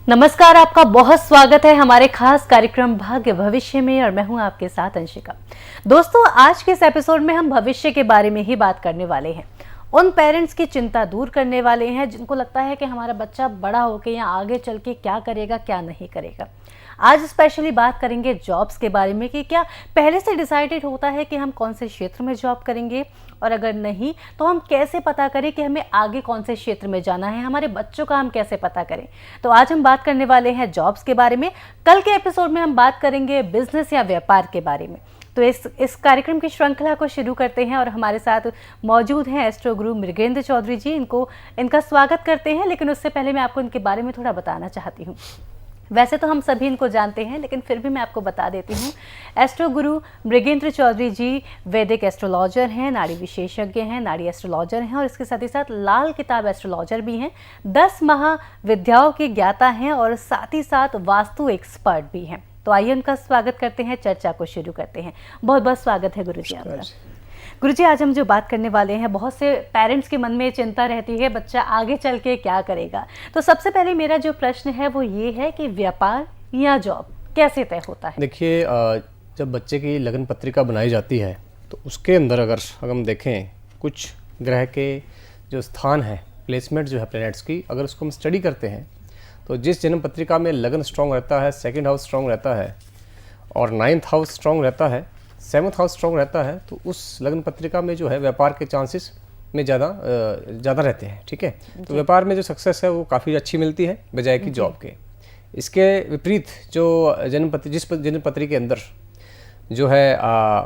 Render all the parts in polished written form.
नमस्कार, आपका बहुत स्वागत है हमारे खास कार्यक्रम भाग्य भविष्य में और मैं हूं आपके साथ अंशिका। दोस्तों, आज के इस एपिसोड में हम भविष्य के बारे में ही बात करने वाले हैं। उन पेरेंट्स की चिंता दूर करने वाले हैं जिनको लगता है कि हमारा बच्चा बड़ा होकर या आगे चल के क्या करेगा क्या नहीं करेगा। आज स्पेशली बात करेंगे जॉब्स के बारे में कि क्या पहले से डिसाइडेड होता है कि हम कौन से क्षेत्र में जॉब करेंगे, और अगर नहीं तो हम कैसे पता करें कि हमें आगे कौन से क्षेत्र में जाना है, हमारे बच्चों का हम कैसे पता करें। तो आज हम बात करने वाले हैं जॉब्स के बारे में। कल के एपिसोड में हम बात करेंगे बिजनेस या व्यापार के बारे में। तो इस कार्यक्रम की श्रृंखला को शुरू करते हैं और हमारे साथ मौजूद हैं एस्ट्रो गुरु मृगेंद्र चौधरी जी। इनका स्वागत करते हैं, लेकिन उससे पहले मैं आपको इनके बारे में थोड़ा बताना चाहती हूँ। वैसे तो हम सभी इनको जानते हैं, लेकिन फिर भी मैं आपको बता देती हूँ। एस्ट्रो गुरु मृगेंद्र चौधरी जी वैदिक एस्ट्रोलॉजर हैं, नाड़ी विशेषज्ञ हैं, नाड़ी एस्ट्रोलॉजर हैं और इसके साथ ही साथ लाल किताब एस्ट्रोलॉजर भी हैं, 10 महाविद्याओं के ज्ञाता हैं और साथ ही साथ वास्तु एक्सपर्ट भी हैं। तो आइए उनका स्वागत करते हैं, चर्चा को शुरू करते हैं। बहुत बहुत स्वागत है गुरु जी आपका। गुरुजी, आज हम जो बात करने वाले हैं, बहुत से पेरेंट्स के मन में चिंता रहती है बच्चा आगे चल के क्या करेगा। तो सबसे पहले मेरा जो प्रश्न है वो ये है कि व्यापार या जॉब कैसे तय होता है? देखिए, जब बच्चे की लगन पत्रिका बनाई जाती है तो उसके अंदर अगर हम देखें कुछ ग्रह के जो स्थान है, प्लेसमेंट जो है प्लैनेट्स की, अगर उसको हम स्टडी करते हैं तो जिस जन्म पत्रिका में लगन स्ट्रॉन्ग रहता है, सेकेंड हाउस स्ट्रॉन्ग रहता है और 9th हाउस स्ट्रॉन्ग रहता है, 7th हाउस स्ट्रॉन्ग रहता है, तो उस लगन पत्रिका में जो है व्यापार के चांसेस में ज़्यादा रहते हैं। ठीक है, तो व्यापार में जो सक्सेस है वो काफ़ी अच्छी मिलती है बजाय कि जॉब के। इसके विपरीत जो जिस जन्म पत्री के अंदर जो है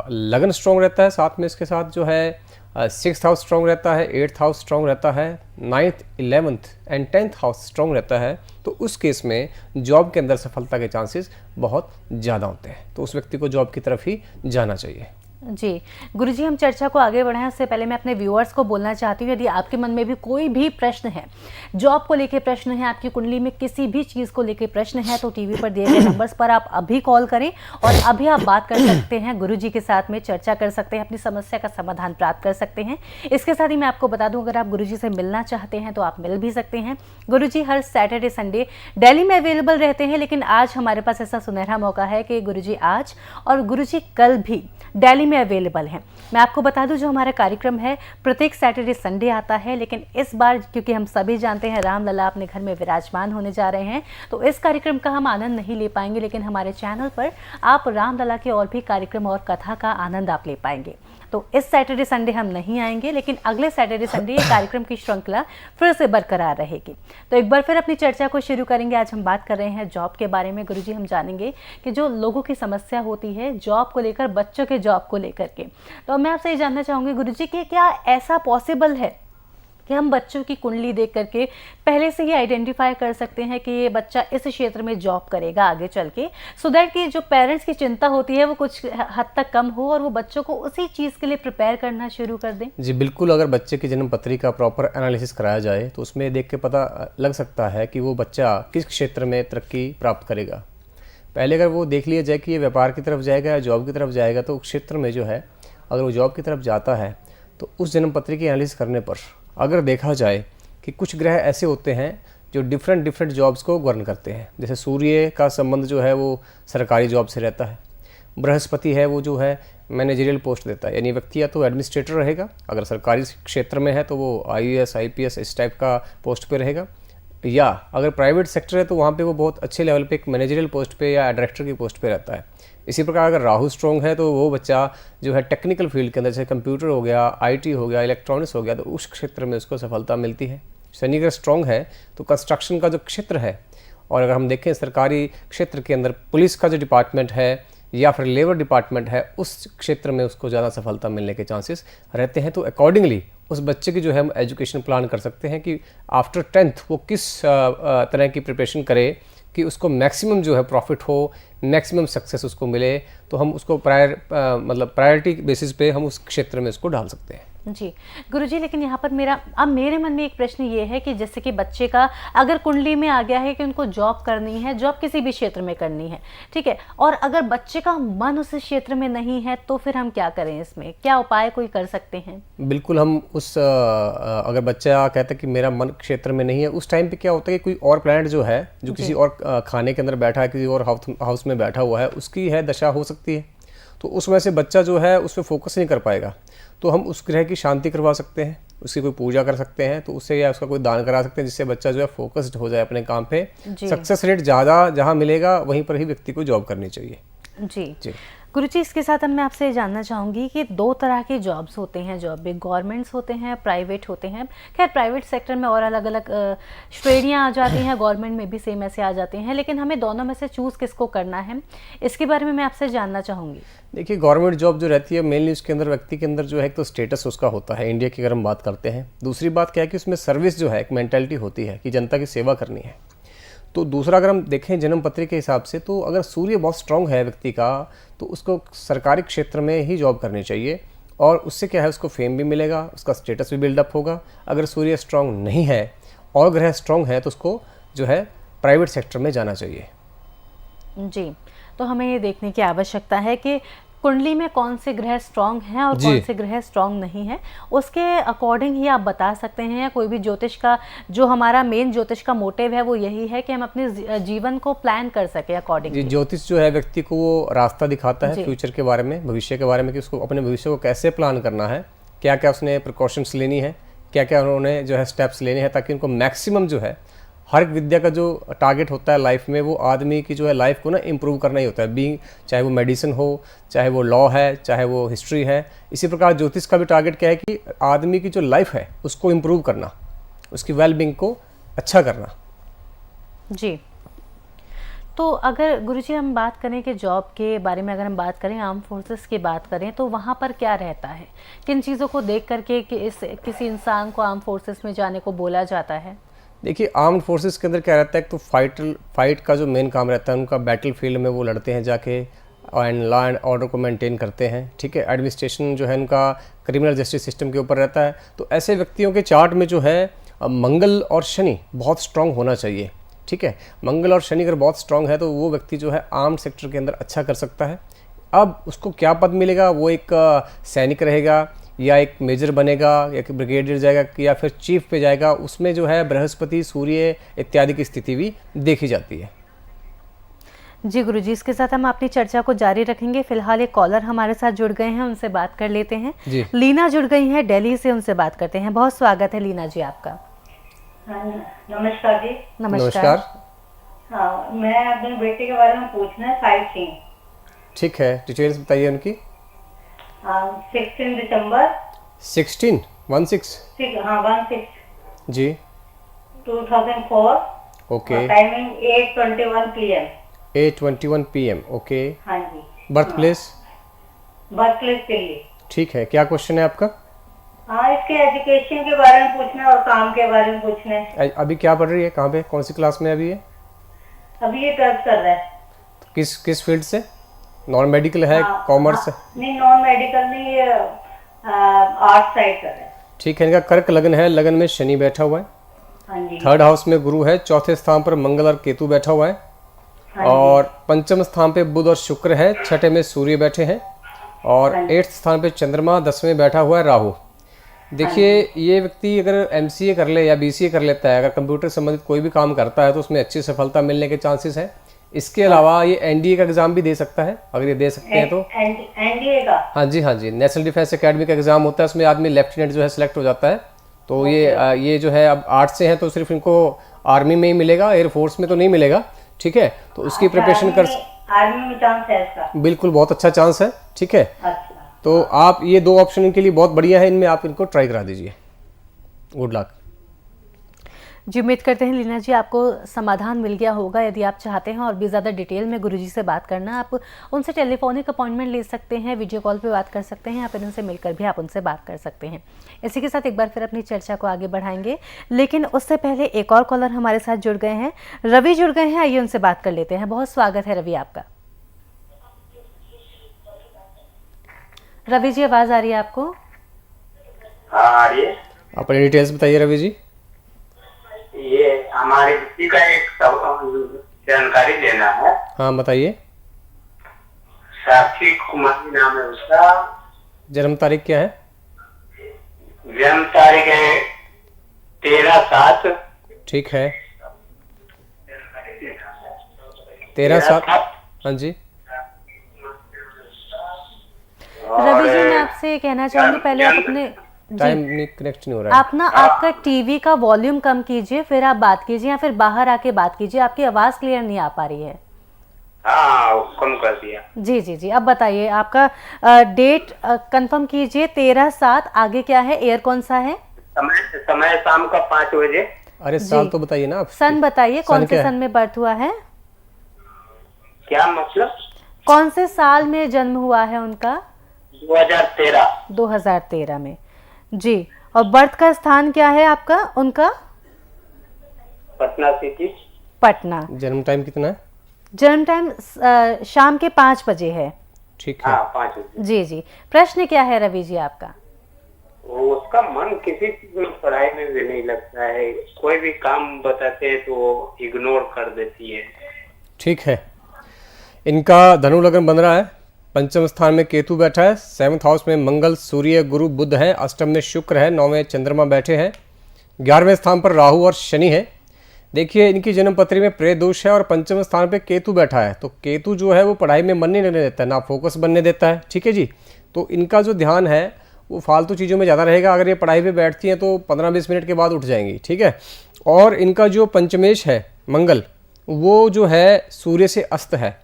लगन स्ट्रॉन्ग रहता है, साथ में इसके साथ जो है 6th हाउस स्ट्रॉन्ग रहता है, 8th हाउस स्ट्रॉन्ग रहता है, 9th 11th and 10th house strong रहता है, तो उस केस में जॉब के अंदर सफलता के चांसेस बहुत ज़्यादा होते हैं। तो उस व्यक्ति को जॉब की तरफ ही जाना चाहिए। जी गुरुजी, हम चर्चा को आगे बढ़ाएं उससे पहले मैं अपने व्यूअर्स को बोलना चाहती हूँ, यदि आपके मन में भी कोई भी प्रश्न है, जॉब को लेके प्रश्न है, आपकी कुंडली में किसी भी चीज़ को लेके प्रश्न है, तो टीवी पर दिए गए नंबर्स पर आप अभी कॉल करें और अभी आप बात कर सकते हैं, गुरुजी के साथ में चर्चा कर सकते हैं, अपनी समस्या का समाधान प्राप्त कर सकते हैं। इसके साथ ही मैं आपको बता दूँ, अगर आप गुरुजी से मिलना चाहते हैं तो आप मिल भी सकते हैं। गुरुजी हर सैटरडे संडे दिल्ली में अवेलेबल रहते हैं, लेकिन आज हमारे पास ऐसा सुनहरा मौका है कि गुरुजी आज और गुरुजी कल भी दिल्ली में अवेलेबल हैं। मैं आपको बता दूं, जो हमारा कार्यक्रम है प्रत्येक सैटरडे संडे आता है, लेकिन इस बार क्योंकि हम सभी जानते हैं रामलला अपने घर में विराजमान होने जा रहे हैं, तो इस कार्यक्रम का हम आनंद नहीं ले पाएंगे, लेकिन हमारे चैनल पर आप रामलला के और भी कार्यक्रम और कथा का आनंद आप ले पाएंगे। तो इस सैटरडे संडे हम नहीं आएंगे, लेकिन अगले सैटरडे संडे ये कार्यक्रम की श्रृंखला फिर से बरकरार रहेगी। तो एक बार फिर अपनी चर्चा को शुरू करेंगे। आज हम बात कर रहे हैं जॉब के बारे में। गुरुजी, हम जानेंगे कि जो लोगों की समस्या होती है जॉब को लेकर, बच्चों के जॉब को लेकर के, तो मैं आपसे ये जानना चाहूँगी गुरुजी कि क्या ऐसा पॉसिबल है कि हम बच्चों की कुंडली देख करके पहले से ही आइडेंटिफाई कर सकते हैं कि ये बच्चा इस क्षेत्र में जॉब करेगा आगे चल के, सो दैट कि जो पेरेंट्स की चिंता होती है वो कुछ हद तक कम हो और वो बच्चों को उसी चीज़ के लिए प्रिपेयर करना शुरू कर दें? जी बिल्कुल, अगर बच्चे की जन्म पत्री का प्रॉपर एनालिसिस कराया जाए तो उसमें देख के पता लग सकता है कि वो बच्चा किस क्षेत्र में तरक्की प्राप्त करेगा। पहले अगर वो देख लिया जाए कि ये व्यापार की तरफ जाएगा या जॉब की तरफ जाएगा, तो उस क्षेत्र में जो है अगर वो जॉब की तरफ जाता है तो उस जन्म पत्री की एनालिसिस करने पर अगर देखा जाए कि कुछ ग्रह ऐसे होते हैं जो डिफरेंट जॉब्स को गवर्न करते हैं। जैसे सूर्य का संबंध जो है वो सरकारी जॉब से रहता है, बृहस्पति है वो जो है मैनेजरियल पोस्ट देता है, यानी व्यक्ति या तो एडमिनिस्ट्रेटर रहेगा, अगर सरकारी क्षेत्र में है तो वो IAS IPS इस टाइप का पोस्ट पे रहेगा, या अगर प्राइवेट सेक्टर है तो वहाँ पे वो बहुत अच्छे लेवल पे एक मैनेजरियल पोस्ट पे या डायरेक्टर की पोस्ट पे रहता है। इसी प्रकार अगर राहु स्ट्रॉन्ग है तो वो बच्चा जो है टेक्निकल फील्ड के अंदर, जैसे कंप्यूटर हो गया, IT हो गया, इलेक्ट्रॉनिक्स हो गया, तो उस क्षेत्र में उसको सफलता मिलती है। शनि अगर स्ट्रॉन्ग है तो कंस्ट्रक्शन का जो क्षेत्र है, और अगर हम देखें सरकारी क्षेत्र के अंदर पुलिस का जो डिपार्टमेंट है या फिर लेबर डिपार्टमेंट है, उस क्षेत्र में उसको ज़्यादा सफलता मिलने के चांसेस रहते हैं। तो अकॉर्डिंगली उस बच्चे की जो है हम एजुकेशन प्लान कर सकते हैं कि आफ्टर 10th वो किस तरह की प्रिपरेशन करे कि उसको मैक्सिमम जो है प्रॉफिट हो, मैक्सिमम सक्सेस उसको मिले, तो हम उसको प्रायोरिटी बेसिस पे हम उस क्षेत्र में उसको डाल सकते हैं। जी गुरुजी, लेकिन यहाँ पर मेरे मन में एक प्रश्न ये है कि जैसे कि बच्चे का अगर कुंडली में आ गया है कि उनको जॉब करनी है, जॉब किसी भी क्षेत्र में करनी है, ठीक है, और अगर बच्चे का मन उस क्षेत्र में नहीं है तो फिर हम क्या करें? इसमें क्या उपाय कोई कर सकते हैं? बिल्कुल, हम अगर बच्चा कहता है कि मेरा मन क्षेत्र में नहीं है, उस टाइम पे क्या होता है कि कोई और प्लैनेट जो है, जो किसी और खाने के अंदर बैठा है, किसी और हाउस में बैठा हुआ है, उसकी है दशा हो सकती है। तो उस वजह से बच्चा जो है उस पर फोकस नहीं कर पाएगा। तो हम उस ग्रह की शांति करवा सकते हैं, उसकी कोई पूजा कर सकते हैं, तो उससे या उसका कोई दान करा सकते हैं, जिससे बच्चा जो है फोकस्ड हो जाए अपने काम पे। सक्सेस रेट ज़्यादा जहाँ मिलेगा वहीं पर ही व्यक्ति को जॉब करनी चाहिए। जी गुरुजी, इसके साथ मैं आपसे जानना चाहूँगी कि 2 तरह के जॉब्स होते हैं, जॉब में गवर्नमेंट्स होते हैं, प्राइवेट होते हैं। खैर प्राइवेट सेक्टर में और अलग अलग श्रेणियाँ आ जाती हैं, गवर्नमेंट में भी सेम ऐसे आ जाते हैं, लेकिन हमें दोनों में से चूज़ किसको करना है, इसके बारे में मैं आपसे जानना चाहूँगी। देखिए, गवर्नमेंट जॉब जो रहती है मेनली उसके अंदर व्यक्ति के अंदर जो है एक तो स्टेटस उसका होता है, इंडिया की अगर हम बात करते हैं। दूसरी बात क्या है कि उसमें सर्विस जो है, एक मेंटालिटी होती है कि जनता की सेवा करनी है। तो दूसरा अगर हम देखें जन्म पत्री के हिसाब से, तो अगर सूर्य बहुत स्ट्रांग है व्यक्ति का, तो उसको सरकारी क्षेत्र में ही जॉब करनी चाहिए, और उससे क्या है उसको फेम भी मिलेगा, उसका स्टेटस भी बिल्डअप होगा। अगर सूर्य स्ट्रांग नहीं है और ग्रह स्ट्रांग है तो उसको जो है प्राइवेट सेक्टर में जाना चाहिए। जी, तो हमें ये देखने की आवश्यकता है कि कुंडली में कौन से ग्रह स्ट्रांग हैं और कौन से ग्रह स्ट्रांग नहीं है, उसके अकॉर्डिंग ही आप बता सकते हैं। या कोई भी ज्योतिष का जो हमारा मेन ज्योतिष का मोटिव है वो यही है कि हम अपने जीवन को प्लान कर सके अकॉर्डिंग। ज्योतिष जो है व्यक्ति को वो रास्ता दिखाता है फ्यूचर के बारे में, भविष्य के बारे में, कि उसको अपने भविष्य को कैसे प्लान करना है, क्या क्या उसने प्रिकॉशंस लेनी है, क्या क्या उन्होंने जो है स्टेप्स लेने हैं, ताकि उनको मैक्सिमम जो है हर एक विद्या का जो टारगेट होता है लाइफ में, वो आदमी की जो है लाइफ को ना इम्प्रूव करना ही होता है। बीइंग, चाहे वो मेडिसिन हो, चाहे वो लॉ है, चाहे वो हिस्ट्री है, इसी प्रकार ज्योतिष का भी टारगेट क्या है कि आदमी की जो लाइफ है उसको इम्प्रूव करना, उसकी वेलबींग को अच्छा करना। जी, तो अगर गुरुजी हम बात करें कि जॉब के बारे में, अगर हम बात करें आर्म फोर्सेस की बात करें, तो वहाँ पर क्या रहता है, किन चीज़ों को देख करके कि किसी इंसान को आर्म फोर्सेस में जाने को बोला जाता है? देखिए, आर्म्ड फोर्सेस के अंदर क्या रहता है, तो फाइट का जो मेन काम रहता है उनका, बैटल फील्ड में वो लड़ते हैं जाके, एंड लॉ एंड ऑर्डर को मेंटेन करते हैं, ठीक है। एडमिनिस्ट्रेशन जो है उनका क्रिमिनल जस्टिस सिस्टम के ऊपर रहता है। तो ऐसे व्यक्तियों के चार्ट में जो है मंगल और शनि बहुत स्ट्रांग होना चाहिए, ठीक है। मंगल और शनि अगर बहुत स्ट्रांग है तो वो व्यक्ति जो है आर्म्ड सेक्टर के अंदर अच्छा कर सकता है। अब उसको क्या पद मिलेगा, वो एक सैनिक रहेगा, या एक मेजर बनेगा, या एक ब्रिगेडियर जाएगा, या फिर चीफ पे जाएगा, उसमें जो है बृहस्पति, सूर्य इत्यादि की स्थिति भी देखी जाती है। जी गुरुजी, इसके साथ हम अपनी चर्चा को जारी रखेंगे। फिलहाल एक कॉलर हमारे साथ जुड़ गए हैं, उनसे बात कर लेते हैं। लीना जुड़ गई हैं दिल्ली से, उनसे बात करते हैं। बहुत स्वागत है लीना जी आपका। नमस्कार जी। नमस्कार। हाँ, मैं अपने बेटे के बारे में पूछना है, 5 3। ठीक है, डिटेल्स बताइए उनकी। 16 दिसंबर 16 जी 2004। Okay. Timing 8:21 PM। 8:21 PM, okay. हाँ जी। Birth place Delhi. ठीक है, क्या क्वेश्चन है आपका? हाँ, इसके एजुकेशन के बारे में पूछना है और काम के बारे में पूछना है। अभी क्या पढ़ रही है, कहाँ पे, कौन सी क्लास में अभी है? अभी ये 12th कर रहा है। किस फील्ड से? नॉन मेडिकल है, कॉमर्स है? नहीं, नॉन मेडिकल नहीं, ये आर्ट साइड कर रहा है। ठीक है, इनका कर्क लगन है, लगन में शनि बैठा हुआ है। हाँ जी। 3rd हाउस में गुरु है, 4थे स्थान पर मंगल और केतु बैठा हुआ है। हाँ, और 5म स्थान पे बुध और शुक्र है, 6ठे में सूर्य बैठे हैं, और 8th स्थान पे चंद्रमा, 10वें बैठा हुआ है राहु। देखिए, ये व्यक्ति अगर MCA कर ले या BCA कर लेता है, अगर कंप्यूटर संबंधित कोई भी काम करता है तो उसमें अच्छी सफलता मिलने के चांसेस हैं। इसके अलावा ये NDA का एग्जाम भी दे सकता है, अगर ये दे सकते हैं तो। NDA का? हाँ जी, नेशनल डिफेंस एकेडमी का एग्जाम होता है, उसमें आदमी लेफ्टिनेंट जो है सिलेक्ट हो जाता है। तो ये जो है अब आर्ट्स से हैं तो सिर्फ इनको आर्मी में ही मिलेगा, एयरफोर्स में तो नहीं मिलेगा, ठीक है। तो उसकी प्रिपरेशन आर्मी में चांस है इसका? बिल्कुल, बहुत अच्छा चांस है, ठीक है। अच्छा। तो आप ये 2 ऑप्शन इनके लिए बहुत बढ़िया है, इनमें आप इनको ट्राई करा दीजिए। गुड लक जी। उम्मीद करते हैं लीना जी आपको समाधान मिल गया होगा। यदि आप चाहते हैं और भी ज़्यादा डिटेल में गुरुजी से बात करना, आप उनसे टेलीफोनिक अपॉइंटमेंट ले सकते हैं, वीडियो कॉल पे बात कर सकते हैं, या फिर उनसे मिलकर भी आप उनसे बात कर सकते हैं। इसी के साथ एक बार फिर अपनी चर्चा को आगे बढ़ाएंगे, लेकिन उससे पहले एक और कॉलर हमारे साथ जुड़ गए हैं, रवि जुड़ गए हैं, आइए उनसे बात कर लेते हैं। बहुत स्वागत है रवि आपका। रवि जी, आवाज़ आ रही है आपको? हाँ आ रही है। अपनी डिटेल्स बताइए रवि जी। ये हमारी बच्ची का एक जानकारी लेना है। हाँ बताइए। साक्षी कुमारी नाम है उसका। जन्म तारीख क्या है? जन्म तारीख है 13/7। ठीक है, 13/7। हाँ जी। रवि जी, मैं आपसे कहना चाहूंगी, पहले आप अपने टाइम नहीं कनेक्ट नहीं हो रहा है। आप ना आपका टीवी का वॉल्यूम कम कीजिए, फिर आप बात कीजिए, या फिर बाहर आके बात कीजिए, आपकी आवाज क्लियर नहीं आ पा रही है। हाँ कम कर दिया। जी जी जी, अब बताइए आपका डेट कंफर्म कीजिए। 13/7, आगे क्या है, ईयर कौन सा है? समय शाम का 5 बजे। अरे साल तो बताइए ना आप। सन बताइए, कौन सन से क्या सन है? में बर्थ हुआ है? क्या मतलब? कौन से साल में जन्म हुआ है उनका? 2013। 2013 में। जी, और बर्थ का स्थान क्या है आपका उनका? पटना सिटी। पटना। जन्म टाइम कितना है? जन्म टाइम शाम के 5 बजे है। ठीक है। हाँ 5 बजे। जी जी, प्रश्न क्या है रवि जी आपका? वो उसका मन किसी चीज में, पढ़ाई में भी नहीं लगता है। कोई भी काम बताते हैं तो वो इग्नोर कर देती है। ठीक है, इनका धनु लग्न बन रहा है। पंचम स्थान में केतु बैठा है, 7th हाउस में मंगल, सूर्य, गुरु, बुध है, अष्टम में शुक्र है, 9वें चंद्रमा बैठे हैं, 11वें स्थान पर राहु और शनि है। देखिए इनकी जन्म पत्री में प्रेत दोष है और पंचम स्थान पे केतु बैठा है, तो केतु जो है वो पढ़ाई में मन नहीं लगने देता है, ना फोकस बनने देता है। ठीक है जी, तो इनका जो ध्यान है वो फालतू चीज़ों में ज़्यादा रहेगा। अगर ये पढ़ाई पे बैठती हैं तो 15-20 मिनट के बाद उठ जाएंगी। ठीक है, और इनका जो पंचमेश है मंगल, वो जो है सूर्य से अस्त है,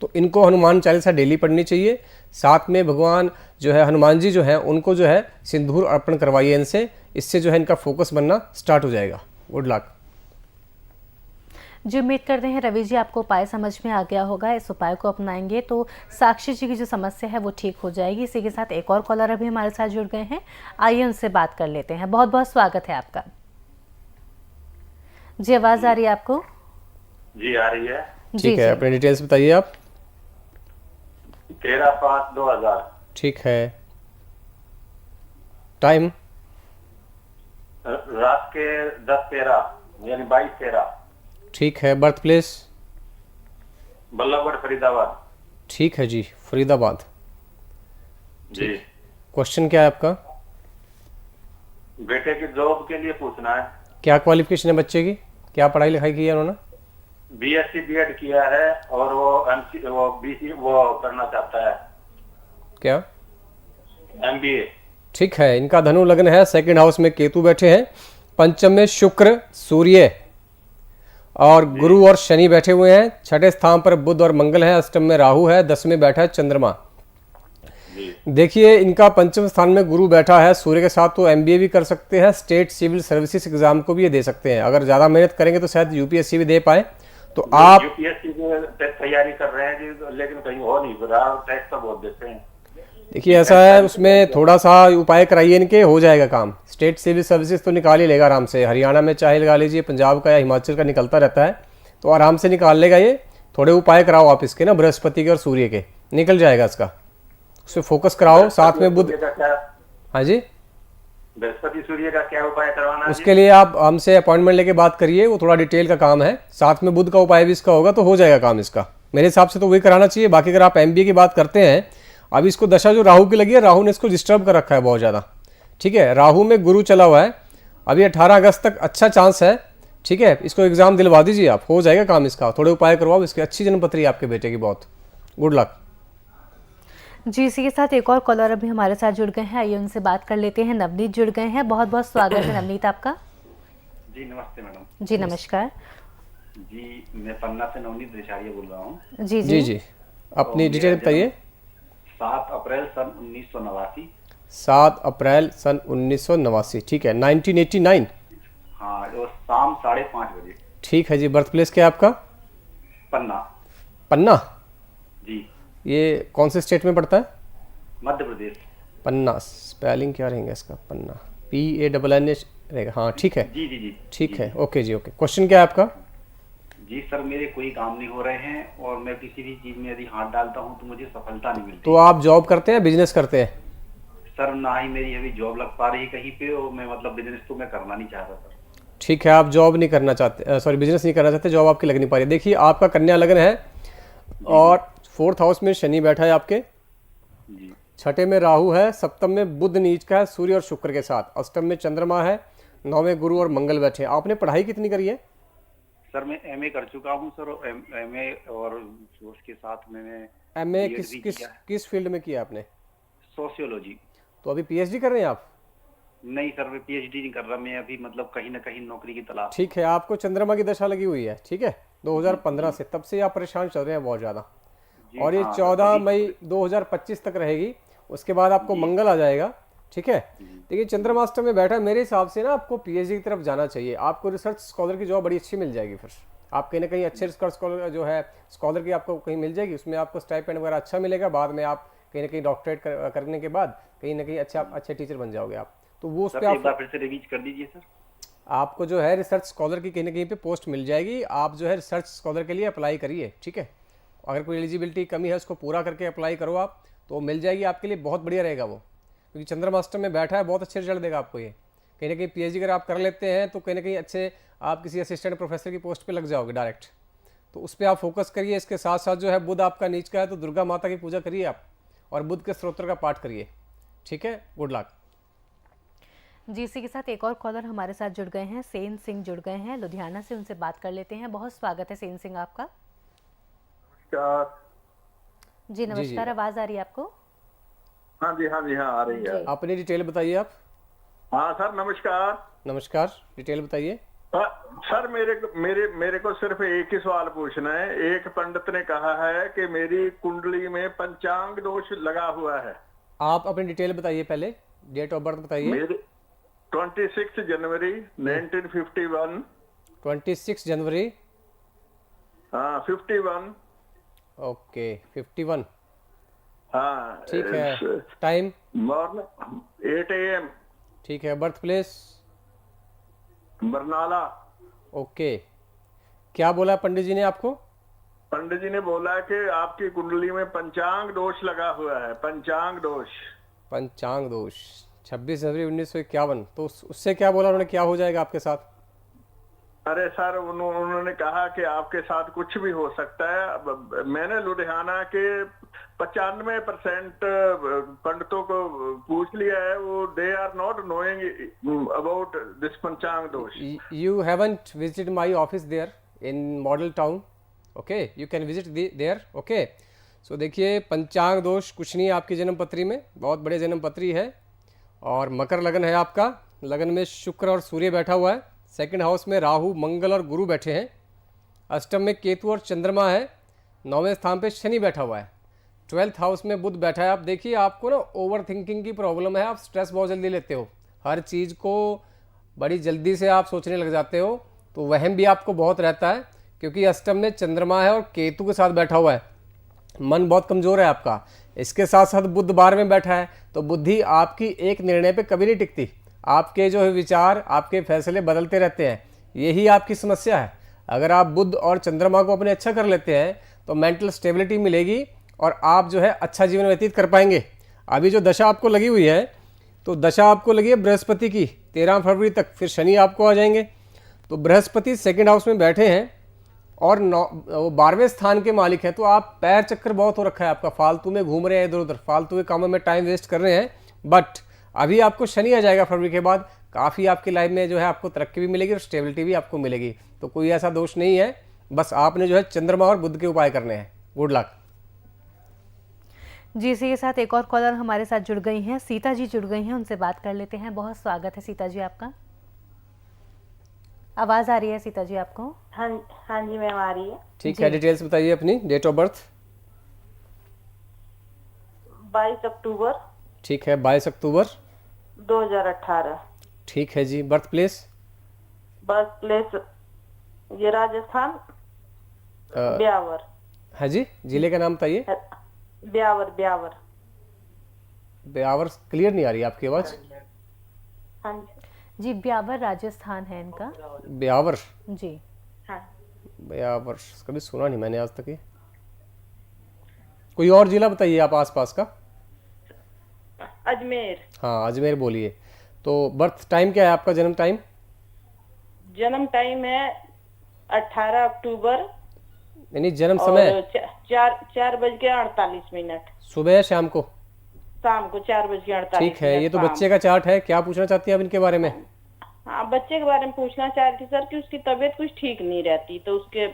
तो इनको हनुमान चालीसा डेली पढ़नी चाहिए। साथ में भगवान जो है हनुमान जी जो है उनको जो है सिंदूर अर्पण करवाइए इनसे, इससे जो है इनका फोकस बनना स्टार्ट हो जाएगा। गुड लक जी, उम्मीद करते हैं रवि जी आपको उपाय समझ में आ गया होगा। इस उपाय को अपनाएंगे तो साक्षी जी की जो समस्या है वो ठीक हो जाएगी। इसी के साथ एक और कॉलर अभी हमारे साथ जुड़ गए हैं, आइए उनसे बात कर लेते हैं। बहुत बहुत स्वागत है आपका। जी, आवाज आ रही है आपको? जी आ रही है। जी ठीक है, जी। अपनी डिटेल्स बताइए आप। 13/5/2000। ठीक है, टाइम? रात के 10:13 यानी 22:13। ठीक है, बर्थ प्लेस? बल्लभगढ़ फरीदाबाद। ठीक है जी, फरीदाबाद। जी। क्वेश्चन क्या है आपका? बेटे की जॉब के लिए पूछना है। क्या क्वालिफिकेशन है बच्चे की? क्या पढ़ाई लिखाई की है उन्होंने? BSc B.Ed किया है और वो BC वो करना चाहता है, क्या? MBA। ठीक है, इनका धनु लग्न है, 2nd हाउस में केतु बैठे हैं, पंचम में शुक्र, सूर्य और गुरु और शनि बैठे हुए हैं, 6ठे स्थान पर बुध और मंगल है, अष्टम में राहु है, 10वें में बैठा है चंद्रमा। देखिए इनका पंचम स्थान में गुरु बैठा है सूर्य के साथ, तो MBA भी कर सकते हैं, स्टेट सिविल सर्विसेज एग्जाम को भी ये दे सकते हैं। अगर ज़्यादा मेहनत करेंगे तो शायद UPSC भी दे पाए। तो आप UPSC की तैयारी कर रहे हैं जी, लेकिन कहीं हो नहीं रहा, टेस्ट तो बहुत देते हैं। देखिए ऐसा है, उसमें थोड़ा सा उपाय कराइए इनके, हो जाएगा काम। स्टेट सिविल सर्विसेज तो निकाल ही लेगा आराम से, हरियाणा में चाहे लगा लीजिए, पंजाब का या हिमाचल का निकलता रहता है, तो आराम से निकाल लेगा ये। थोड़े उपाय कराओ आप इसके ना, बृहस्पति के और सूर्य के, निकल जाएगा इसका। उसमें फोकस कराओ, साथ में बुध। हाँ जी, बृहस्पति सूर्य का क्या उपाय करवाना है? उसके लिए आप हमसे अपॉइंटमेंट लेके बात करिए, वो थोड़ा डिटेल का काम है। साथ में बुध का उपाय भी इसका होगा, तो हो जाएगा काम इसका। मेरे हिसाब से तो वही कराना चाहिए। बाकी अगर आप MBA की बात करते हैं, अभी इसको दशा जो राहु की लगी है, राहु ने इसको डिस्टर्ब कर रखा है बहुत ज़्यादा। ठीक है, राहु में गुरु चला हुआ है, अभी 18 अगस्त तक अच्छा चांस है। ठीक है, इसको एग्जाम दिलवा दीजिए आप, हो जाएगा काम इसका। थोड़े उपाय करवाओ इसकी, अच्छी जन्मपत्री है आपके बेटे की बहुत। गुड लक जी, इसी के साथ एक और कॉलर अभी हमारे साथ जुड़ गए हैं, आइए उनसे बात कर लेते हैं। नवनीत जुड़ गए हैं, बहुत बहुत स्वागत है नवनीत आपका। जी नमस्ते मैडम। जी नमस्कार। जी मैं पन्ना से नवनीत रिचारिया बोल रहा हूँ। जी जी जी, अपनी डिटेल बताइए। 7 अप्रैल सन 1989। 7 अप्रैल सन 1989। ठीक है, 1989। हाँ, वो शाम 5:30 बजे। ठीक है जी, बर्थ प्लेस क्या है आपका? पन्ना। पन्ना? जी। ये कौन से स्टेट में पड़ता है? मध्य प्रदेश। पन्ना, स्पेलिंग क्या रहेगा इसका? पन्ना, PANNA रहेगा। हाँ ठीक है, जी जी जी। ठीक है, ओके जी, ओके। क्वेश्चन क्या है आपका? जी सर, मेरे कोई काम नहीं हो रहे हैं और मैं किसी भी चीज में यदि हाथ डालता हूँ तो मुझे सफलता नहीं मिलती। तो आप जॉब करते हैं, बिजनेस करते हैं? सर ना ही मेरी अभी जॉब लग पा रही है कहीं पे, और मैं मतलब बिजनेस तो मैं करना नहीं चाहता सर। ठीक है, आप जॉब नहीं करना चाहते, सॉरी बिजनेस नहीं करना चाहते, जॉब आपकी लग नहीं पा रही है। देखिए आपका कन्या लगन है और 4th हाउस में शनि बैठा है आपके, जी छठे में राहु है, सप्तम में बुध नीच का है सूर्य और शुक्र के साथ, अष्टम में चंद्रमा है, 9वें गुरु और मंगल बैठे हैं। आपने पढ़ाई कितनी करी है? सर मैं एमए कर चुका हूँ सर, एमए और उसके साथ मैंने एमए बीएड किस भी किस किया है, किस फील्ड में किया आपने? सोशियोलॉजी। तो अभी पीएचडी कर रहे हैं आप? नहीं सर, मैं पीएचडी नहीं कर रहा, मैं अभी मतलब कहीं ना कहीं नौकरी की तलाश। ठीक है, आपको चंद्रमा की दशा लगी हुई है, ठीक है, 2015 से, तब से आप परेशान चल रहे हैं बहुत ज़्यादा, जी, और ये हाँ, 14 अभी- मई 2025 तक रहेगी। उसके बाद आपको मंगल आ जाएगा, ठीक है। देखिए चंद्रमाष्टम में बैठा है, मेरे हिसाब से ना आपको पीएचडी की तरफ जाना चाहिए, आपको रिसर्च स्कॉलर की जॉब बड़ी अच्छी मिल जाएगी। फिर आप कहीं ना कहीं अच्छे रिसर्च स्कॉलर जो है स्कॉलर की आपको कहीं मिल जाएगी, उसमें आपको स्टाइपेंड वगैरह अच्छा मिलेगा। बाद में आप कहीं ना कहीं डॉक्टरेट करने के बाद कहीं ना कहीं अच्छे टीचर बन जाओगे आप, तो वो उस सर पर एक आप बार फिर से रिवीज कर दीजिए सर। आपको जो है रिसर्च स्कॉलर की कहीं ना कहीं पे पोस्ट मिल जाएगी। आप जो है रिसर्च स्कॉलर के लिए अप्लाई करिए, ठीक है। अगर कोई एलिजिबिलिटी कमी है उसको पूरा करके अप्लाई करो आप, तो मिल जाएगी आपके लिए, बहुत बढ़िया रहेगा वो, क्योंकि चंद्रमाष्टम में बैठा है, बहुत अच्छे रिजल्ट देगा आपको ये। कहीं ना कहीं पीएचडी अगर आप कर लेते हैं तो कहीं ना कहीं अच्छे आप किसी असिस्टेंट प्रोफेसर की पोस्ट पे लग जाओगे डायरेक्ट, तो उस पर आप फोकस करिए। इसके साथ साथ जो है बुध आपका नीच का है, तो दुर्गा माता की पूजा करिए आप, और बुध के स्तोत्र का पाठ करिए, ठीक है। Good luck. जी, इसी के साथ एक और कॉलर हमारे साथ जुड़ गए हैं, सेन सिंह जुड़ गए हैं लुधियाना से, उनसे बात कर लेते हैं। बहुत स्वागत है सेन सिंह आपका। जी नमस्कार, आवाज़ आ रही है आपको? हाँ जी हाँ जी हाँ आ रही है। अपनी डिटेल बताइए आप। हाँ सर नमस्कार। नमस्कार, डिटेल बताइए। सर मेरे मेरे मेरे को सिर्फ एक ही सवाल पूछना है। एक पंडित ने कहा है कि मेरी कुंडली में पंचांग दोष लगा हुआ है। आप अपनी डिटेल बताइए, पहले डेट ऑफ बर्थ बताइए। मेरे 26 जनवरी 1951। 26 जनवरी, हाँ 51। ओके 51, हाँ ठीक है। टाइम? Morning 8 AM। ठीक है। Birth place? बरनाला। ओके, क्या बोला पंडित जी ने आपको? पंडित जी ने बोला कि आपकी कुंडली में पंचांग दोष लगा हुआ है, पंचांग दोष। पंचांग दोष 26 जनवरी 1951, तो उससे क्या बोला उन्होंने, क्या हो जाएगा आपके साथ? अरे सर उन्होंने कहा कि आपके साथ कुछ भी हो सकता है। मैंने लुधियाना के 95% पंडितों को पूछ लिया है, वो they are not knowing about this panchang dosh. You haven't visited my office there in Model Town, okay? You can visit there, okay? So देखिए पंचांग दोष कुछ नहीं है आपकी जन्म पत्री में, बहुत बड़े जन्म पत्री है, और मकर लगन है आपका। लगन में शुक्र और सूर्य बैठा हुआ है, सेकंड हाउस में राहु मंगल और गुरु बैठे हैं, अष्टम में केतु और चंद्रमा है, 9वें स्थान पे शनि बैठा हुआ है, 12th हाउस में बुध बैठा है। आप देखिए आपको ना ओवर थिंकिंग की प्रॉब्लम है, आप स्ट्रेस बहुत जल्दी लेते हो, हर चीज़ को बड़ी जल्दी से आप सोचने लग जाते हो, तो वहम भी आपको बहुत रहता है, क्योंकि अष्टम में चंद्रमा है और केतु के साथ बैठा हुआ है, मन बहुत कमज़ोर है आपका। इसके साथ साथ बुध 12 में बैठा है, तो बुद्धि आपकी एक निर्णय पे कभी नहीं टिकती, आपके जो है विचार, आपके फैसले बदलते रहते हैं, यही आपकी समस्या है। अगर आप बुध और चंद्रमा को अपने अच्छा कर लेते हैं तो मेंटल स्टेबिलिटी मिलेगी और आप जो है अच्छा जीवन व्यतीत कर पाएंगे। अभी जो दशा आपको लगी हुई है, तो दशा आपको लगी है बृहस्पति की 13 फरवरी तक, फिर शनि आपको आ जाएंगे। तो बृहस्पति सेकंड हाउस में बैठे हैं और 12वें स्थान के मालिक हैं, तो आप पैर चक्कर बहुत हो रखा है आपका, फालतू में घूम रहे हैं इधर उधर, फालतू के कामों में टाइम वेस्ट कर रहे हैं। बट अभी आपको शनि आ जाएगा फरवरी के बाद, काफ़ी आपकी लाइफ में जो है आपको तरक्की भी मिलेगी और स्टेबिलिटी भी आपको मिलेगी, तो कोई ऐसा दोष नहीं है। बस आपने जो है चंद्रमा और बुध के उपाय करने हैं। Good luck. जी, इसी के साथ एक और कॉलर हमारे साथ जुड़ गई हैं, सीता जी जुड़ गई हैं, उनसे बात कर लेते हैं। बहुत स्वागत है सीता जी आपका। आवाज़ आ रही है सीता जी आपको? हाँ हाँ जी मैम आ रही है। ठीक है, डिटेल्स बताइए अपनी, डेट ऑफ बर्थ? 22 अक्टूबर ठीक है, 22 अक्टूबर 2018। ठीक है जी। Birth place? बर्थ प्लेस ये राजस्थान, ब्यावर। है जी, जिले का नाम बताइए। ब्यावर ब्यावर। ब्यावर क्लियर नहीं आ रही आपकी आवाज़। हाँ जी जी, ब्यावर राजस्थान है इनका। ब्यावर? जी हाँ। ब्यावर कभी सुना नहीं मैंने आज तक ये। कोई और जिला बताइए आप आसपास का। अजमेर। हाँ अजमेर बोलिए। तो बर्थ टाइम क्या है आपका, जन्म टाइम? जन्म टाइम है 18 अक्टूबर यानी जन्म और समय 4:48। सुबह या शाम को? शाम को 4:48। ठीक है, ये तो बच्चे का चार्ट है। क्या पूछना चाहती है आप इनके बारे में? हाँ, बच्चे के बारे में पूछना चाह रही थी सर कि उसकी तबीयत कुछ ठीक नहीं रहती, तो उसके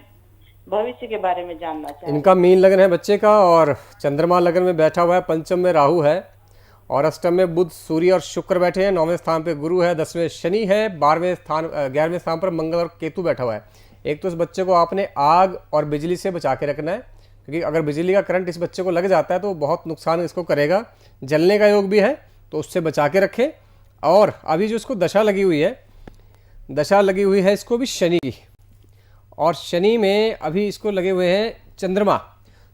भविष्य के बारे में जानना चाह रही। इनका मीन लगन है बच्चे का, और चंद्रमा लगन में बैठा हुआ है, पंचम में राहु है, और अष्टम में बुध, सूर्य और शुक्र बैठे हैं, 9वें स्थान पे गुरु है, 10वें शनि है, 11वें स्थान पर मंगल और केतु बैठा हुआ है। एक तो इस बच्चे को आपने आग और बिजली से बचा के रखना है, क्योंकि अगर बिजली का करंट इस बच्चे को लग जाता है तो बहुत नुकसान इसको करेगा, जलने का योग भी है, तो उससे बचा के रखें। और अभी जो इसको दशा लगी हुई है इसको भी शनि की, और शनि में अभी इसको लगे हुए हैं चंद्रमा।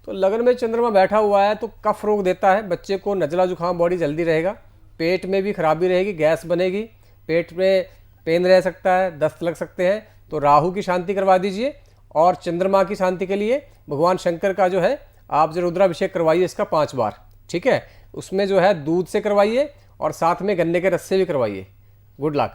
तो लगन में चंद्रमा बैठा हुआ है तो कफ रोग देता है बच्चे को, नजला जुकाम बॉडी जल्दी रहेगा, पेट में भी खराबी रहेगी, गैस बनेगी, पेट में पेन रह सकता है, दस्त लग सकते हैं। तो राहु की शांति करवा दीजिए, और चंद्रमा की शांति के लिए भगवान शंकर का जो है आप जो रुद्राभिषेक करवाइए इसका 5 बार, ठीक है। उसमें जो है दूध से करवाइए और साथ में गन्ने के रस से भी करवाइए। Good luck.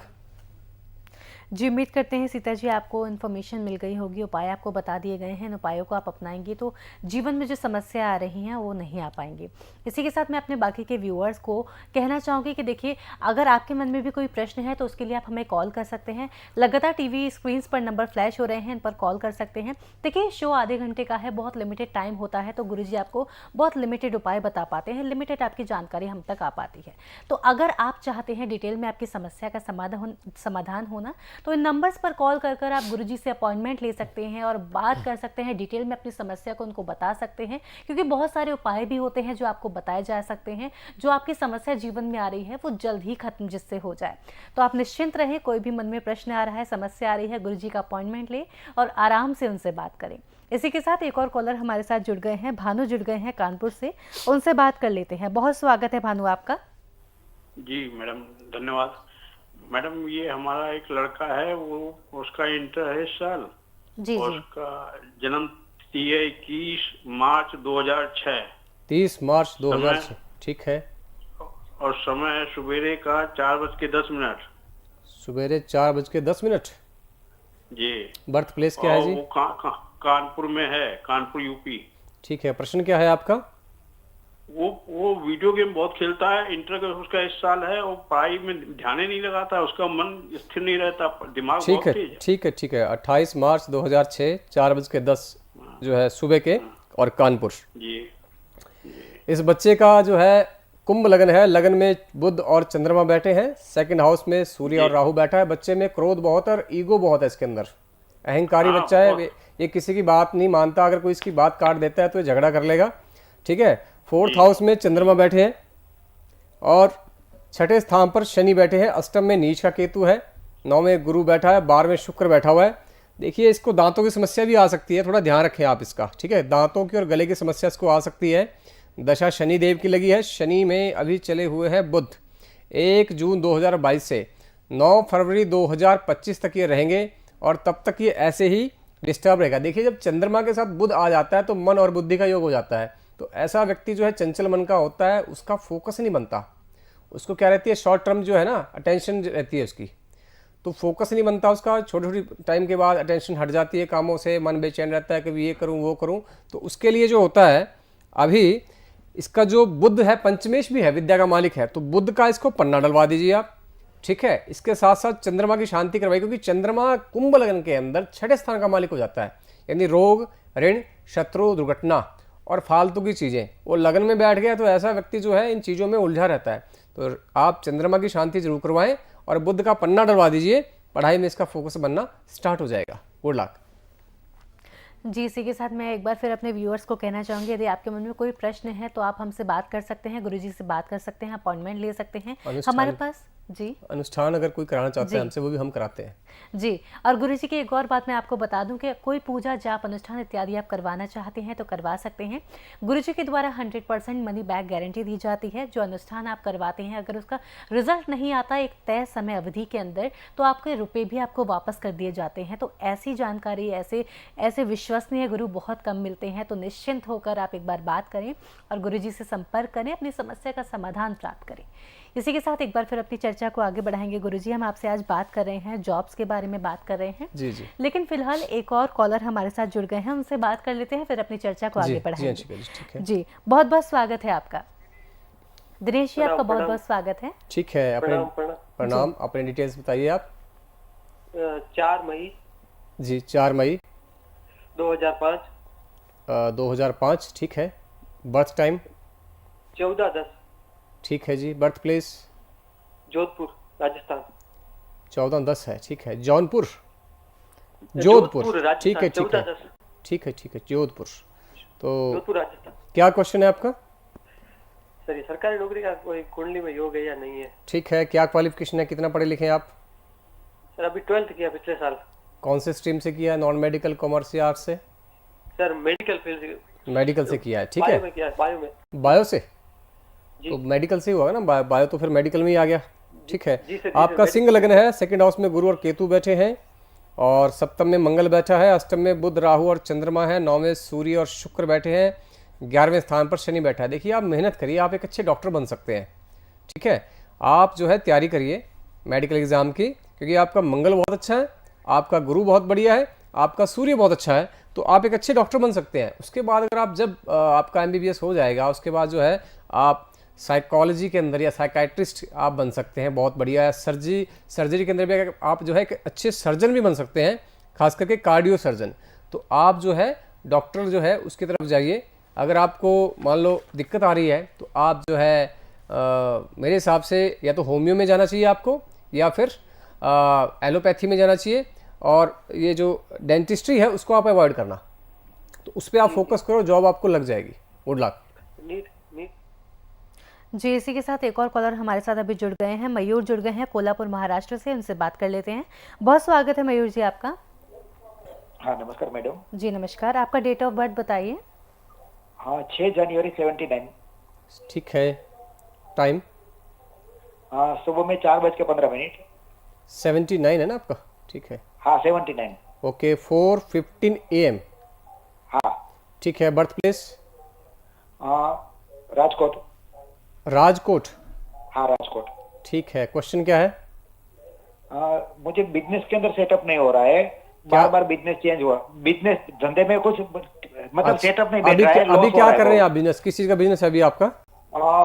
जी, उम्मीद करते हैं सीता जी आपको इन्फॉर्मेशन मिल गई होगी, उपाय आपको बता दिए गए हैं। इन उपायों को आप अपनाएंगे तो जीवन में जो समस्या आ रही हैं वो नहीं आ पाएंगी। इसी के साथ मैं अपने बाकी के व्यूअर्स को कहना चाहूँगी कि देखिए, अगर आपके मन में भी कोई प्रश्न है तो उसके लिए आप हमें कॉल कर सकते हैं। लगातार टीवी स्क्रीन पर नंबर फ्लैश हो रहे हैं, इन पर कॉल कर सकते हैं। देखिए, शो आधे घंटे का है, बहुत लिमिटेड टाइम होता है, तो गुरुजी आपको बहुत लिमिटेड उपाय बता पाते हैं, लिमिटेड आपकी जानकारी हम तक आ पाती है। तो अगर आप चाहते हैं डिटेल में आपकी समस्या का समाधान होना, तो इन नंबर्स पर कॉल कर कर आप गुरुजी से अपॉइंटमेंट ले सकते हैं और बात कर सकते हैं, डिटेल में अपनी समस्या को उनको बता सकते हैं, क्योंकि बहुत सारे उपाय भी होते हैं जो आपको बताए जा सकते हैं, जो आपकी समस्या जीवन में आ रही है वो जल्द ही खत्म जिससे हो जाए। तो आप निश्चिंत रहें, कोई भी मन में प्रश्न आ रहा है, समस्या आ रही है, गुरुजी का अपॉइंटमेंट लें और आराम से उनसे बात करें। इसी के साथ एक और कॉलर हमारे साथ जुड़ गए हैं, भानु जुड़ गए हैं कानपुर से, उनसे बात कर लेते हैं। बहुत स्वागत है भानु आपका। जी मैडम, धन्यवाद। मैडम, ये हमारा एक लड़का है, वो उसका इंटर है इस साल। जी जी। उसका जन्म तिथि है 21 मार्च 2006। 30 मार्च 2006, ठीक है। और समय है सवेरे का 4:10। सवेरे 4:10। जी। बर्थ प्लेस क्या है जी? वो कानपुर में है, कानपुर यूपी। ठीक है, प्रश्न क्या है आपका? वो वीडियो गेम बहुत खेलता है, इंटर का उसका इस साल है, और पढ़ाई में ध्यान ही नहीं लगाता, उसका मन स्थिर नहीं रहता, दिमाग बहुत तेज है। ठीक है। 28 मार्च 2006 4:10 जो है सुबह के, और कानपुर। जी। इस बच्चे का जो है कुंभ लगन है, लगन में बुध और चंद्रमा बैठे हैं, सेकंड हाउस में सूर्य और राहु बैठा है। बच्चे में क्रोध बहुत है और ईगो बहुत है, इसके अंदर अहंकारी बच्चा है, ये किसी की बात नहीं मानता, अगर कोई इसकी बात काट देता है तो ये झगड़ा कर लेगा, ठीक है। 4th हाउस में चंद्रमा बैठे हैं और 6ठे स्थान पर शनि बैठे हैं, अष्टम में नीच का केतु है, 9वें गुरु बैठा है, 12वें शुक्र बैठा हुआ है। देखिए, इसको दांतों की समस्या भी आ सकती है, थोड़ा ध्यान रखें आप इसका, ठीक है। दांतों की और गले की समस्या इसको आ सकती है। दशा शनि देव की लगी है, शनि में अभी चले हुए हैं बुध, 1 जून 2022 से 9 फरवरी 2025 तक ये रहेंगे, और तब तक ये ऐसे ही डिस्टर्ब रहेगा। देखिए, जब चंद्रमा के साथ बुध आ जाता है तो मन और बुद्धि का योग हो जाता है, तो ऐसा व्यक्ति जो है चंचल मन का होता है, उसका फोकस नहीं बनता, उसको क्या रहती है, शॉर्ट टर्म जो है ना अटेंशन रहती है उसकी, तो फोकस नहीं बनता उसका, छोटी छोटी टाइम के बाद अटेंशन हट जाती है कामों से, मन बेचैन रहता है, कभी ये करूं वो करूं। तो उसके लिए जो होता है, अभी इसका जो बुध है पंचमेश भी है, विद्या का मालिक है, तो बुध का इसको पन्ना डलवा दीजिए आप, ठीक है। इसके साथ साथ चंद्रमा की शांति करवाइए, क्योंकि चंद्रमा कुंभ लगन के अंदर 6ठे स्थान का मालिक हो जाता है, यानी रोग, ऋण, शत्रु, दुर्घटना और फालतू की चीज़ें। वो लगन में बैठ गया तो ऐसा व्यक्ति जो है इन चीज़ों में उलझा रहता है। तो आप चंद्रमा की शांति जरूर करवाएं और बुध का पन्ना डलवा दीजिए, पढ़ाई में इसका फोकस बनना स्टार्ट हो जाएगा। Good luck. जी, इसी के साथ मैं एक बार फिर अपने व्यूअर्स को कहना चाहूँगी, यदि आपके मन में कोई प्रश्न है तो आप हमसे बात कर सकते हैं, गुरुजी से बात कर सकते हैं, अपॉइंटमेंट ले सकते हैं। हमारे पास जी अनुष्ठान अगर कोई कराना चाहता जी। है हमसे, वो भी हम कराते हैं। जी। और गुरुजी की एक और बात मैं आपको बता दूं कि कोई पूजा जाप अनुष्ठान इत्यादि आप करवाना चाहते हैं तो करवा सकते हैं। गुरुजी के द्वारा 100% मनी बैक गारंटी दी जाती है। जो अनुष्ठान आप करवाते हैं अगर उसका रिजल्ट नहीं आता एक तय समय अवधि के अंदर, तो आपके रुपए भी आपको वापस कर दिए जाते हैं। तो ऐसी जानकारी, ऐसे विश्वसनीय गुरु बहुत कम मिलते हैं। तो निश्चिंत होकर आप एक बार बात करें और गुरुजी से संपर्क करें, अपनी समस्या का समाधान प्राप्त करें। इसी के साथ एक बार फिर अपनी चर्चा को आगे बढ़ाएंगे। गुरुजी, हम आपसे आज बात कर रहे हैं, जॉब्स के बारे में बात कर रहे हैं। जी जी लेकिन फिलहाल एक और कॉलर हमारे साथ जुड़ गए हैं, उनसे बात कर लेते हैं, फिर अपनी चर्चा को आगे जी बढ़ाएंगे। अंशिका जी, ठीक है। जी, बहुत बहुत स्वागत है आपका। दिनेश जी, आपका बहुत बहुत स्वागत है। ठीक है, अपने प्रणाम, अपने डिटेल्स बताइए आप। 4 मई जी 4 मई 2005 2005, ठीक है। बर्थ टाइम 14/10 ठीक है जी। Birth place Jodhpur Rajasthan. 14/10 है, ठीक है। जौनपुर, जोधपुर जोधपुर, राजस्थान, ठीक है, ठीक है, 14/10 ठीक है, ठीक है, जोधपुर। तो जोधपुर राजस्थान। क्या क्वेश्चन है आपका? सर, ये सरकारी नौकरी का कोई कुंडली में योग है या नहीं है? ठीक है, क्या क्वालिफिकेशन है, कितना पढ़े लिखे हैं आप? सर, अभी 12th किया पिछले साल। कौन से स्ट्रीम से किया है, नॉन मेडिकल, कॉमर्स या आर्ट्स से? सर, मेडिकल फील्ड से। मेडिकल से किया है, ठीक बायो है। में किया, बायो में। बायो से? जी। तो मेडिकल से ही होगा ना, बायो तो फिर मेडिकल में ही आ गया, ठीक है। जी सर, जी आपका सर, सिंह लग्न है, सेकंड हाउस में गुरु और केतु बैठे हैं, और सप्तम में मंगल बैठा है, अष्टम में बुध, राहु और चंद्रमा है, 9 में सूर्य और शुक्र बैठे हैं, 11वें स्थान पर शनि बैठा है। देखिए, आप मेहनत करिए, आप एक अच्छे डॉक्टर बन सकते हैं, ठीक है। आप जो है तैयारी करिए मेडिकल एग्जाम की, क्योंकि आपका मंगल बहुत अच्छा है, आपका गुरु बहुत बढ़िया है, आपका सूर्य बहुत अच्छा है, तो आप एक अच्छे डॉक्टर बन सकते हैं। उसके बाद अगर आप जब आपका MBBS हो जाएगा, उसके बाद जो है आप साइकोलॉजी के अंदर या साइकाइट्रिस्ट आप बन सकते हैं, बहुत बढ़िया है। सर्जरी के अंदर भी आप जो है एक अच्छे सर्जन भी बन सकते हैं, खास करके कार्डियो सर्जन। तो आप जो है डॉक्टर जो है उसकी तरफ जाइए। अगर आपको मान लो दिक्कत आ रही है तो आप जो है मेरे हिसाब से या तो होम्यो में जाना चाहिए आपको, या फिर एलोपैथी में जाना चाहिए, और ये जो डेंटिस्ट्री है उसको आप अवॉइड करना। तो उस पर आप फोकस करो, जॉब आपको लग जाएगी। Good luck. नीट जी, इसी के साथ एक और कॉलर हमारे साथ अभी जुड़ गए हैं, मयूर जुड़ गए हैं कोल्हापुर महाराष्ट्र से, उनसे बात कर लेते हैं। बहुत स्वागत है मयूर जी आपका। हाँ, नमस्कार मैडम। जी नमस्कार, आपका डेट ऑफ बर्थ बताइए। हाँ, 6 जनवरी 79। ठीक है। टाइम? हाँ, सुबह में 4:15। 79 है ना आपका? ठीक है। हाँ, 79। Okay, 4:15 AM। हाँ। ठीक है। Birth place? राजकोट। राजकोट? हाँ, राजकोट। ठीक है। क्वेश्चन क्या है? मुझे बिजनेस के अंदर सेटअप नहीं हो रहा है, बार बार बिजनेस चेंज हुआ, बिजनेस धंधे में कुछ मतलब सेटअप नहीं बैठ रहा है। अभी क्या कर रहे हैं आप बिजनेस? किस चीज का बिजनेस है अभी आपका?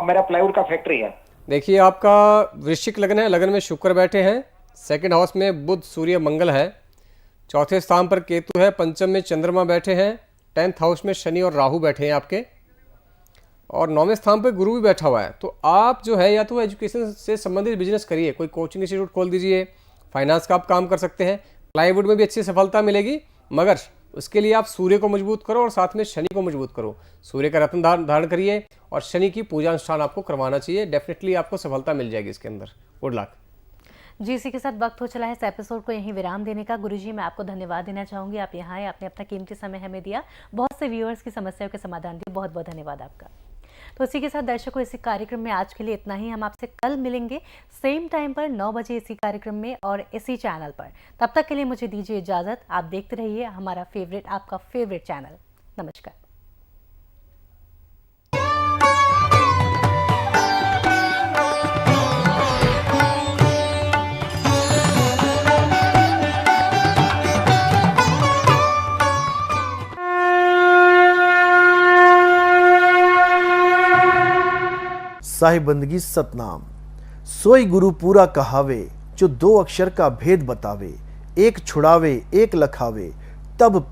मेरा प्लाईवुड का फैक्ट्री है। देखिए, आपका वृश्चिक लग्न है, लग्न में शुक्र बैठे हैं, सेकंड हाउस में बुध, सूर्य, मंगल है, चौथे स्थान पर केतु है, पंचम में चंद्रमा बैठे हैं, 10th हाउस में शनि और राहु बैठे हैं आपके, और 9वें स्थान पर गुरु भी बैठा हुआ है। तो आप जो है या तो एजुकेशन से संबंधित बिजनेस करिए, कोई कोचिंग इंस्टीट्यूट खोल दीजिए, फाइनेंस का आप काम कर सकते हैं, प्लाईवुड में भी अच्छी सफलता मिलेगी, मगर उसके लिए आप सूर्य को मजबूत करो और साथ में शनि को मजबूत करो। सूर्य का रत्न धारण करिए और शनि की पूजा अनुष्ठान आपको करवाना चाहिए, डेफिनेटली आपको सफलता मिल जाएगी इसके अंदर। Good luck. जी, इसी के साथ वक्त हो चला है इस एपिसोड को यहीं विराम देने का। गुरुजी, मैं आपको धन्यवाद देना चाहूँगी, आप यहाँ आए, आपने अपना कीमती समय हमें दिया, बहुत से व्यूअर्स की समस्याओं के समाधान दिए, बहुत बहुत धन्यवाद आपका। तो इसी के साथ दर्शकों, इसी कार्यक्रम में आज के लिए इतना ही। हम आपसे कल मिलेंगे सेम टाइम पर 9 बजे इसी कार्यक्रम में और इसी चैनल पर। तब तक के लिए मुझे दीजिए इजाज़त। आप देखते रहिए हमारा फेवरेट, आपका फेवरेट चैनल। नमस्कार। साहिब बंदगी सतनाम। सोई गुरु पूरा कहावे, जो 2 अक्षर का भेद बतावे, एक छुड़ावे एक लखावे, तब